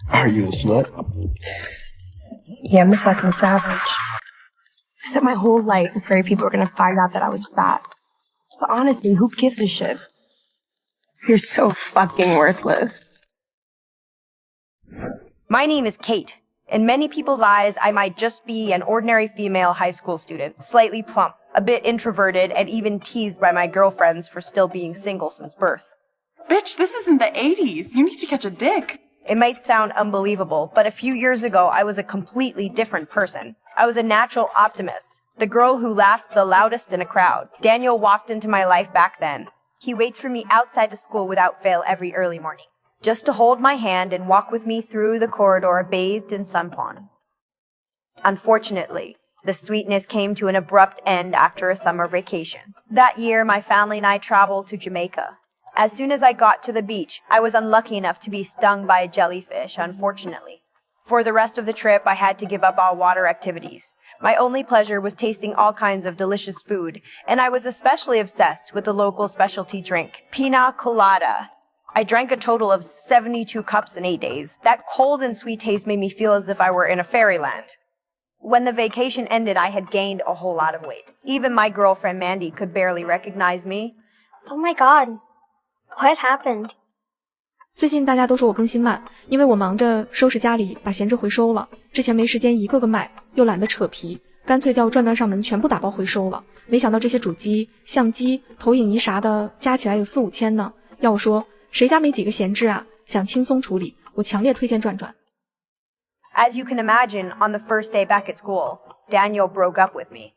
Are you a slut? Yeah, I'm a fucking savage. I spent my whole life afraid people were gonna find out that I was fat. But honestly, who gives a shit? You're so fucking worthless. My name is Kate. In many people's eyes, I might just be an ordinary female high school student, slightly plump, a bit introverted, and even teased by my girlfriends for still being single since birth. Bitch, this isn't the 80s. You need to catch a dick. It might sound unbelievable, but a few years ago, I was a completely different person. I was a natural optimist, the girl who laughed the loudest in a crowd. Daniel walked into my life back then. He waits for me outside the school without fail every early morning, just to hold my hand and walk with me through the corridor bathed in sunpon. Unfortunately, the sweetness came to an abrupt end after a summer vacation. That year, my family and I traveled to Jamaica. As soon as I got to the beach, I was unlucky enough to be stung by a jellyfish, unfortunately. For the rest of the trip, I had to give up all water activities. My only pleasure was tasting all kinds of delicious food, and I was especially obsessed with the local specialty drink, pina colada. I drank a total of 72 cups in 8 days. That cold and sweet taste made me feel as if I were in a fairyland. When the vacation ended, I had gained a whole lot of weight. Even my girlfriend Mandy could barely recognize me. Oh my god, what happened? 最近大家都说我更新慢，因为我忙着收拾家里，把闲置回收了。之前没时间一个个卖，又懒得扯皮，干脆叫转转上门全部打包回收了。没想到这些主机、相机、投影仪啥的加起来有4、5千呢。要我说，谁家没几个闲置啊？想轻松处理，我强烈推荐转转。As you can imagine, on the first day back at school, Daniel broke up with me.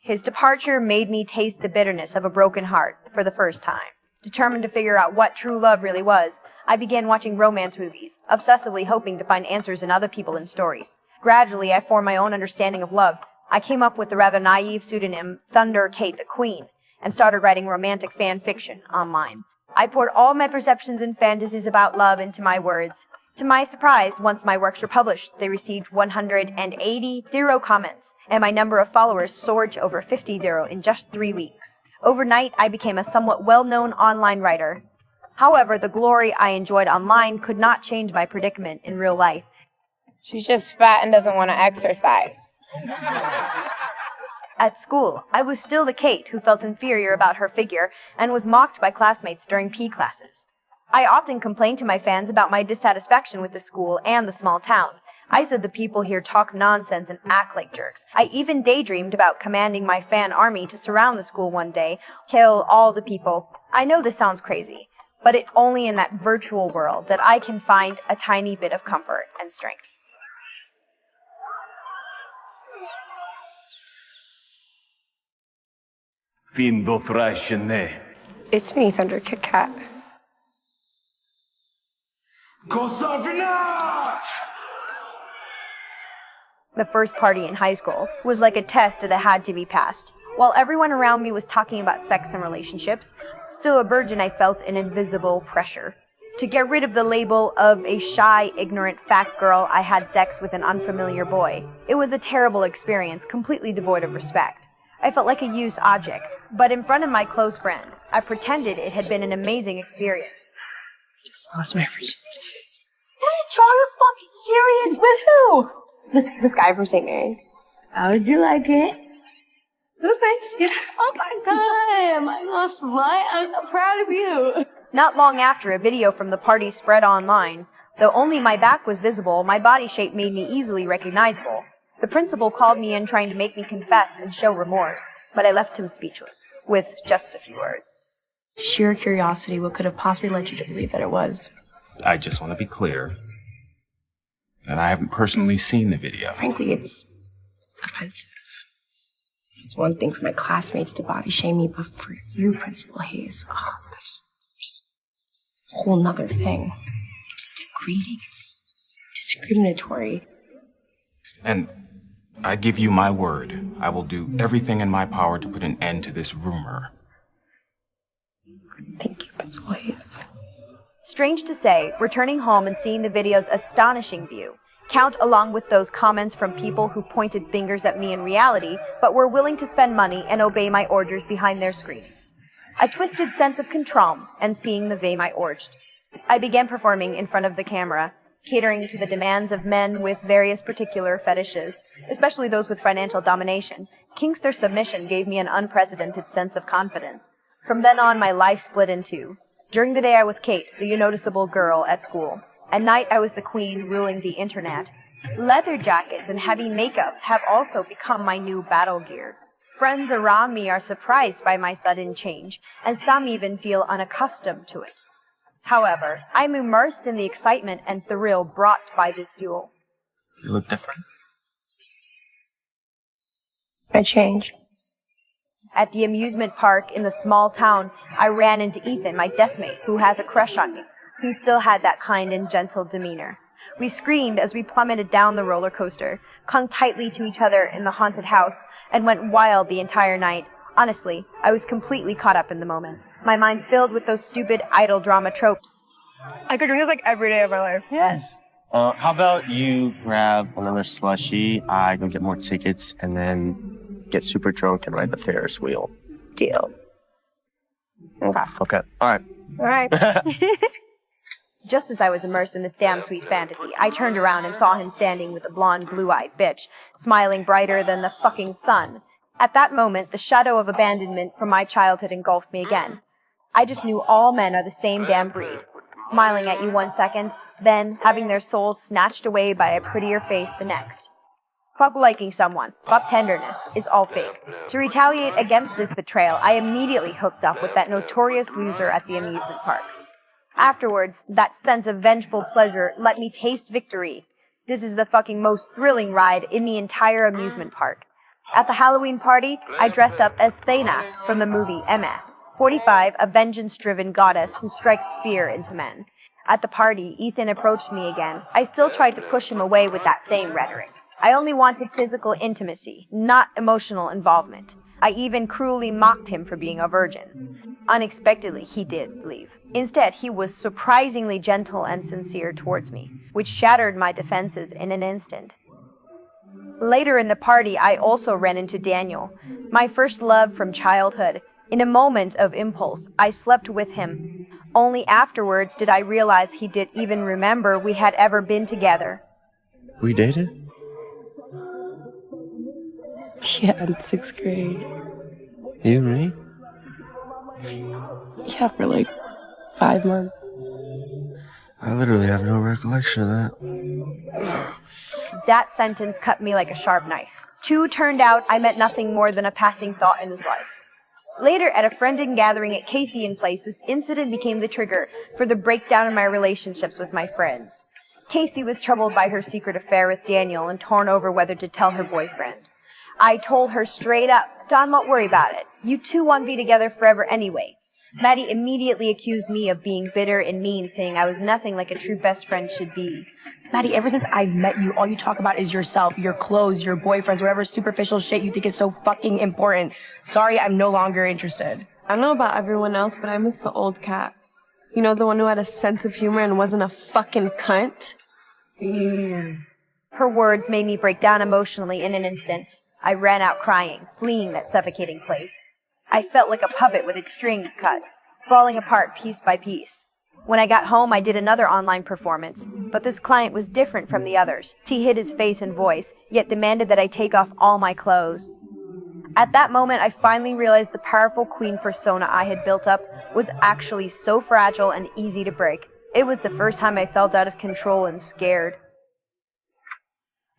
His departure made me taste the bitterness of a broken heart for the first time. Determined to figure out what true love really was, I began watching romance movies, obsessively hoping to find answers in other people and stories. Gradually, I formed my own understanding of love. I came up with the rather naive pseudonym Thunder Kate the Queen, and started writing romantic fan fiction online. I poured all my perceptions and fantasies about love into my words. To my surprise, once my works were published, they received 180 comments, and my number of followers soared to over 50 in just 3 weeks. Overnight, I became a somewhat well-known online writer. However, the glory I enjoyed online could not change my predicament in real life. She's just fat and doesn't want to exercise. At school, I was still the Kate who felt inferior about her figure and was mocked by classmates during PE classes. I often complained to my fans about my dissatisfaction with the school and the small town. I said the people here talk nonsense and act like jerks. I even daydreamed about commanding my fan army to surround the school one day, kill all the people. I know this sounds crazy, but it's only in that virtual world that I can find a tiny bit of comfort and strength. It's me, Thunder Kit Kat. The first party in high school was like a test that had to be passed. While everyone around me was talking about sex and relationships, still a virgin, I felt an invisible pressure. To get rid of the label of a shy, ignorant, fat girl, I had sex with an unfamiliar boy. It was a terrible experience, completely devoid of respect. I felt like a used object, but in front of my close friends, I pretended it had been an amazing experience. Just lost my virginity. Are you fucking serious? With who? This guy from St. Mary's. How did you like it? It was nice. Yeah. Oh my god, my little slut, I'm so proud of you. Not long after, a video from the party spread online. Though only my back was visible, my body shape made me easily recognizable. The principal called me in trying to make me confess and show remorse, but I left him speechless, with just a few words. Sheer curiosity, what could have possibly led you to believe that it was? I just want to be clear that I haven't personally seen the video. Frankly, it's offensive. It's one thing for my classmates to body shame me, but for you, Principal Hayes, that's just a whole nother thing. It's degrading. It's discriminatory. And I give you my word, I will do everything in my power to put an end to this rumor. Thank you, Principal Hayes. Strange to say, returning home and seeing the video's astonishing view, count along with those comments from people who pointed fingers at me in reality, but were willing to spend money and obey my orders behind their screens. A twisted sense of control and seeing the way my urged. I began performing in front of the camera, catering to the demands of men with various particular fetishes, especially those with financial domination. Kinks their submission gave me an unprecedented sense of confidence. From then on, my life split in two. During the day, I was Kate, the unnoticeable girl at school. At night, I was the queen ruling the internet. Leather jackets and heavy makeup have also become my new battle gear. Friends around me are surprised by my sudden change, and some even feel unaccustomed to it. However, I'm immersed in the excitement and thrill brought by this duel. You look different. I change. At the amusement park in the small town, I ran into Ethan, my deskmate, who has a crush on me. He still had that kind and gentle demeanor. We screamed as we plummeted down the roller coaster, clung tightly to each other in the haunted house, and went wild the entire night. Honestly, I was completely caught up in the moment. My mind filled with those stupid idol drama tropes. I could drink this like every day of my life. Yes. How about you grab another slushie, I go get more tickets, and then get super drunk and ride the Ferris wheel. Deal. Okay. Okay. All right. All right. Just as I was immersed in this damn sweet fantasy, I turned around and saw him standing with a blonde, blue-eyed bitch, smiling brighter than the fucking sun. At that moment, the shadow of abandonment from my childhood engulfed me again. I just knew all men are the same damn breed. Smiling at you one second, then having their souls snatched away by a prettier face the next. Fuck liking someone, fuck tenderness, is all fake. To retaliate against this betrayal, I immediately hooked up with that notorious loser at the amusement park. Afterwards, that sense of vengeful pleasure let me taste victory. This is the fucking most thrilling ride in the entire amusement park. At the Halloween party, I dressed up as Thena from the movie MS, 45, a vengeance-driven goddess who strikes fear into men. At the party, Ethan approached me again. I still tried to push him away with that same rhetoric. I only wanted physical intimacy, not emotional involvement. I even cruelly mocked him for being a virgin. Unexpectedly, he did leave. Instead, he was surprisingly gentle and sincere towards me, which shattered my defenses in an instant. Later in the party, I also ran into Daniel, my first love from childhood. In a moment of impulse, I slept with him. Only afterwards did I realize he didn't even remember we had ever been together. We dated? Yeah, in 6th grade. You and me? Yeah, for like 5 months. I literally have no recollection of that. That sentence cut me like a sharp knife. 2 turned out I meant nothing more than a passing thought in his life. Later, at a friend gathering at Casey and Place, this incident became the trigger for the breakdown in my relationships with my friends. Casey was troubled by her secret affair with Daniel and torn over whether to tell her boyfriend. I told her straight up, "Don, don't worry about it. You two won't be together forever anyway." Maddie immediately accused me of being bitter and mean, saying I was nothing like a true best friend should be. Maddie, ever since I've met you, all you talk about is yourself, your clothes, your boyfriends, whatever superficial shit you think is so fucking important. Sorry, I'm no longer interested. I don't know about everyone else, but I miss the old cat. You know, the one who had a sense of humor and wasn't a fucking cunt? Her words made me break down emotionally in an instant. I ran out crying, fleeing that suffocating place. I felt like a puppet with its strings cut, falling apart piece by piece. When I got home, I did another online performance, but this client was different from the others. He hid his face and voice, yet demanded that I take off all my clothes. At that moment, I finally realized the powerful queen persona I had built up was actually so fragile and easy to break. It was the first time I felt out of control and scared.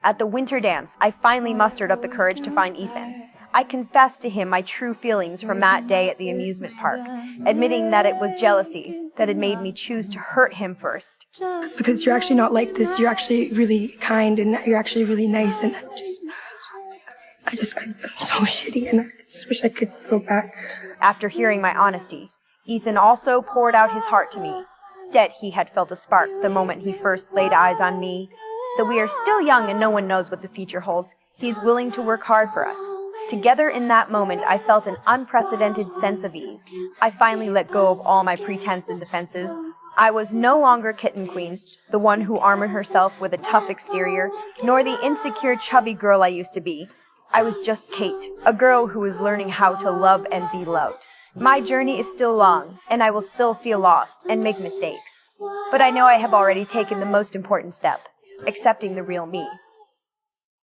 At the winter dance, I finally mustered up the courage to find Ethan. I confessed to him my true feelings from that day at the amusement park, admitting that it was jealousy that had made me choose to hurt him first. Because you're actually not like this. You're actually really kind and you're actually really nice. And I'm so shitty and I just wish I could go back. After hearing my honesty, Ethan also poured out his heart to me. Instead, he had felt a spark the moment he first laid eyes on me. Though we are still young and no one knows what the future holds, he's willing to work hard for us. Together in that moment, I felt an unprecedented sense of ease. I finally let go of all my pretense and defenses. I was no longer Kitten Queen, the one who armored herself with a tough exterior, nor the insecure, chubby girl I used to be. I was just Kate, a girl who was learning how to love and be loved. My journey is still long, and I will still feel lost and make mistakes. But I know I have already taken the most important step, accepting the real me.